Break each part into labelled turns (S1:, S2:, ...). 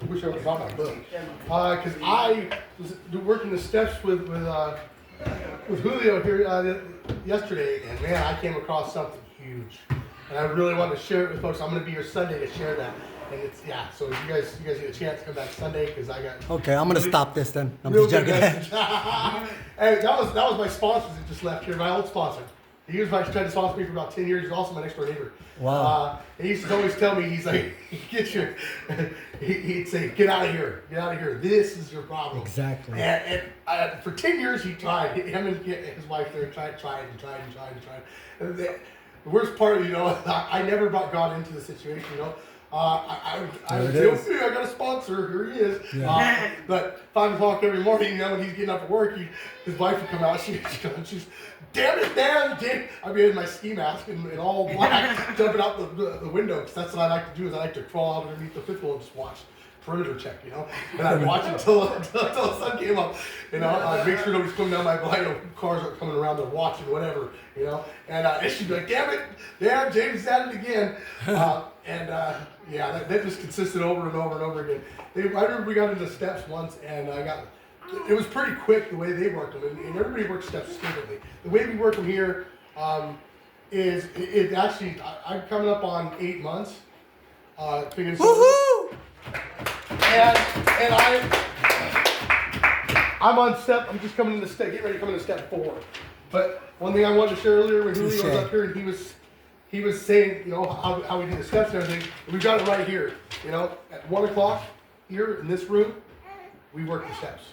S1: wish I would have brought my book. Because I was working the steps with Julio here yesterday, and man, I came across something huge. And I really want to share it with folks. I'm going to be here Sunday to share that. And it's, so you guys get a chance to come back Sunday because I got.
S2: Okay, I'm going to stop this then. I'm
S1: Real
S2: just
S1: good
S2: joking.
S1: message. Hey, that was my sponsors that just left here, my old sponsor. He was tried to sponsor me for about 10 years. He's also my next door neighbor.
S2: Wow.
S1: He used to always tell me, he's like, he'd say, get out of here. Get out of here. This is your problem.
S2: Exactly.
S1: And for 10 years he tried. Him and his wife there tried. And the worst part, I never brought God into the situation, I would say, okay, I got a sponsor, here he is. Yeah. But 5 o'clock every morning, when he's getting up to work, his wife would come out, she's, damn it, Dan! I'd be in my ski mask and all black, jumping out the window, because that's what I like to do, is I like to crawl out underneath the fifth wheel and just watch perimeter check, and I'd watch until the sun came up, I'd make sure nobody's coming down my blind, cars aren't coming around, they're watching, whatever, and she'd be like, damn it, James at it again, that just consisted over and over and over again. I remember we got into steps once, and it was pretty quick the way they worked them, and everybody works steps differently. The way we work them here is it actually, I'm coming up on 8 months.
S2: Woohoo!
S1: And I'm on step, I'm just coming into step, getting ready to come into step 4. But one thing I wanted to share earlier when Julio was up here, and he was saying, how we do the steps and everything. We've got it right here. At 1 o'clock here in this room, we work the steps.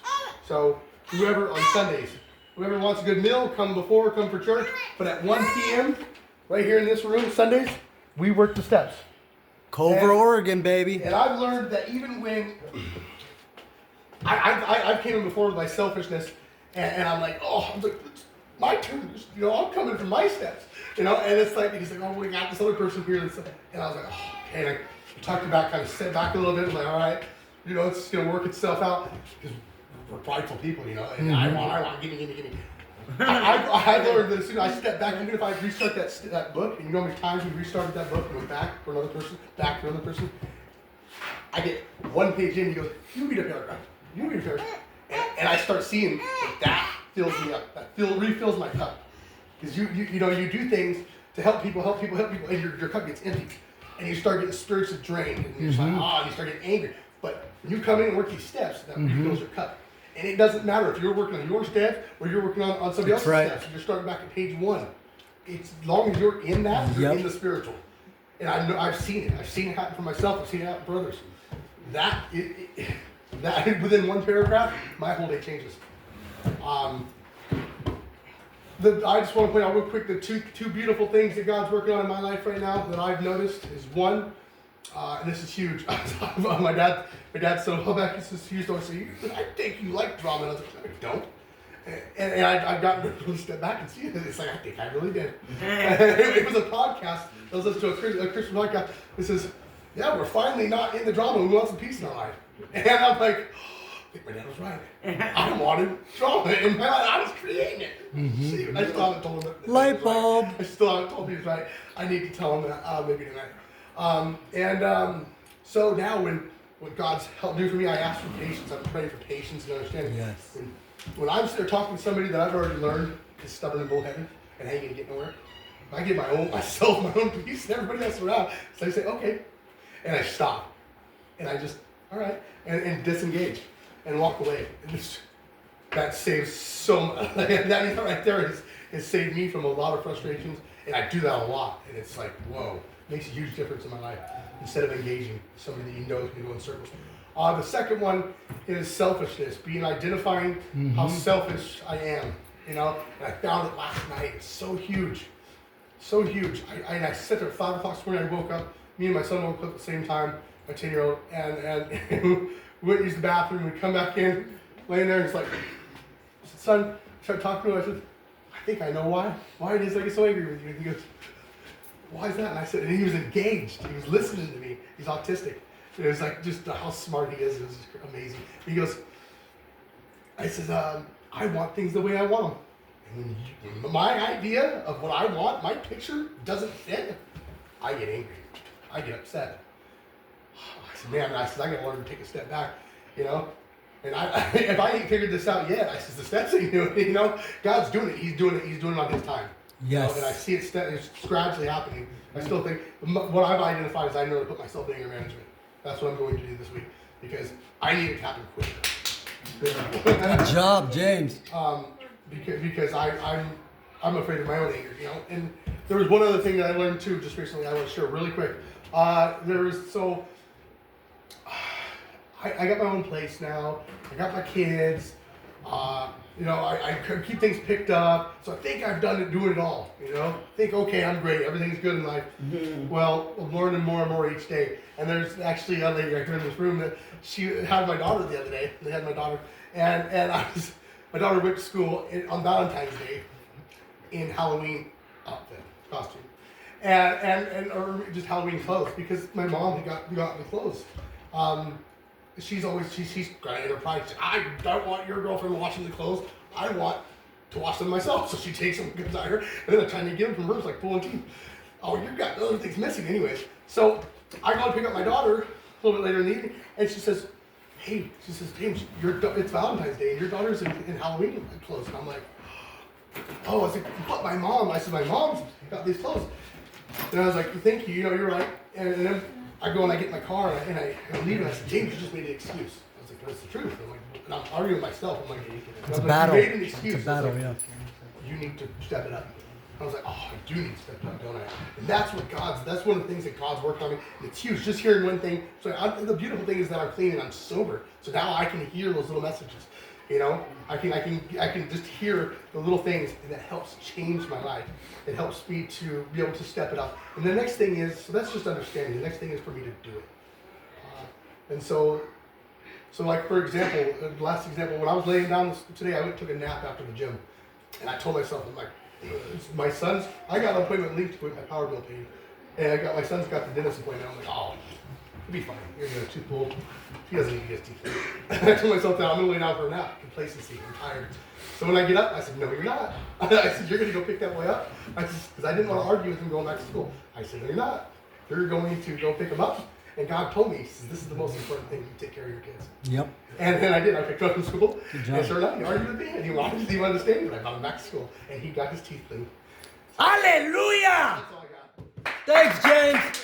S1: So whoever on Sundays, whoever wants a good meal, come for church. But at 1 p.m., right here in this room, Sundays, we work the steps.
S2: Culver, Oregon, baby.
S1: And I've learned that even when I've came in before with my selfishness, and I'm like, it's my turn. I'm coming for my steps. And it's like, he's like, we got this other person here. And I was like, and I talked about kind of sit back a little bit. I'm like, all right, it's going to work itself out. Because we're prideful people, and I want, give me. I learned that as soon as I step back, even if I restart that book, and you know how many times we restarted that book and went back for another person, back for another person, I get one page in, he goes, you read a paragraph, and I start seeing that fills me up, refills my cup. Because you do things to help people, and your cup gets empty. And you start getting spiritually drained, and you're just like, you start getting angry. But when you come in and work these steps, that refills your cup. And it doesn't matter if you're working on your steps or you're working on somebody else's steps. You're starting back at page 1. It's as long as you're in that, you're in the spiritual. And I've seen it. I've seen it happen for myself. I've seen it happen for others. That within one paragraph, my whole day changes. I just want to point out real quick the two beautiful things that God's working on in my life right now that I've noticed is one, and this is huge. my dad said, "How back this is huge." I say, "I think you like drama." And I was like, "I don't." And I've gotten to really step back and see it. It's like, I think I really did. It was a podcast. I was listening to a Christian podcast. It says, "Yeah, we're finally not in the drama. We want some peace in our life." And I'm like, I think my dad was right. I wanted drama in my life. I was creating it. See, I still haven't told him that.
S2: Light bulb.
S1: Right. I still haven't told him he's right. I need to tell him that maybe tonight. So now when God's helped do for me, I ask for patience. I'm praying for patience and understanding.
S2: Yes.
S1: When I'm sitting there talking to somebody that I've already learned is stubborn and bullheaded and ain't gonna get nowhere, I give myself my own peace and everybody else around. So I say, okay. And I stop. And I just, all right. And disengage and walk away. And that saves so much. That right there has saved me from a lot of frustrations. And I do that a lot. And it's like, whoa, makes a huge difference in my life. Instead of engaging somebody that you know is going to go in circles. The second one is selfishness, identifying how selfish I am, And I found it last night. It's so huge. So huge. I sat there at 5 o'clock this morning. I woke up. Me and my son woke up at the same time, my 10-year-old, and we went to use the bathroom. We come back in, laying there, and it's like, I said, son, I started talking to him. I said, I think I know why it is I get so angry with you. And he goes, why is that? And I said, and he was engaged. He was listening to me. He's autistic. And it was like just how smart he is. It was just amazing. He goes, I said, I want things the way I want them. And when my idea of what I want, my picture doesn't fit, I get angry. I get upset. I said, man, I said, I got to learn to take a step back, you know. And if I ain't figured this out yet, I said, the steps ain't doing it, you know. God's doing it. He's doing it. He's doing it on His time.
S2: Yes.
S1: You know? And I see it's gradually happening. I still think what I've identified is I know to put myself in anger management. That's what I'm going to do this week because I need it to happen quicker.
S2: Good job, James.
S1: Because I'm afraid of my own anger, you know. And there was one other thing that I learned too just recently. I want to share really quick. I got my own place now. I got my kids. You know, I keep things picked up. So I think I've doing it all. You know, think okay, I'm great. Everything's good in life. Mm-hmm. Well, I'm learning more and more each day. And there's actually a lady right here in this room that she had my daughter the other day. They had my daughter, and my daughter went to school on Valentine's Day in Halloween outfit costume, or just Halloween clothes because my mom got me clothes. She's got an enterprise. I don't want your girlfriend washing the clothes. I want to wash them myself. So she takes them, comes out here, and then I'm trying to get them from her. It's like pulling teeth. Oh, you've got other things missing, anyways. So I go to pick up my daughter a little bit later in the evening, and she says, "Hey," she says, "James, it's Valentine's Day, and your daughter's in Halloween clothes." And I'm like, "Oh," I was like, "What? My mom?" I said, "My mom's got these clothes." And I was like, "Thank you. You know, you're right." And then I go and I get in my car and I leave and I said, "James, you just made an excuse." I was like, "That's the truth." I'm like, and I'm arguing with myself. I'm like,
S2: "It's a battle.
S1: You made an excuse."
S2: It's a battle,
S1: like,
S2: yeah.
S1: You need to step it up. I was like, "Oh, I do need to step it up, don't I?" And that's one of the things that God's worked on me. And it's huge. Just hearing one thing. So the beautiful thing is that I'm clean and I'm sober. So now I can hear those little messages. You know, I can just hear the little things, and that helps change my life. It helps me to be able to step it up. And the next thing is, so that's just understanding. The next thing is for me to do it. And so like for example, the last example, when I was laying down today, I went and took a nap after the gym, and I told myself, I'm like, I got an appointment linked to my power bill paid, and my son's got the dentist appointment. I'm like, oh, it'll be fine. You're gonna tooth pulled. He doesn't need to get his teeth. I told myself that I'm gonna lay down for a nap. Complacency. I'm tired. So when I get up, I said, "No, you're not." I said, "You're gonna go pick that boy up." Because I didn't want to argue with him going back to school. I said, "No, you're not. You're going to go pick him up." And God told me, He says, "This is the most important thing. You take care of your kids."
S2: Yep.
S1: And then I did. I picked him up from school.
S2: Good job.
S1: And sure enough, he argued with me, and he wanted to understand, but I brought him back to school, and he got his teeth cleaned.
S2: Hallelujah!
S1: That's all I got.
S2: Thanks, James.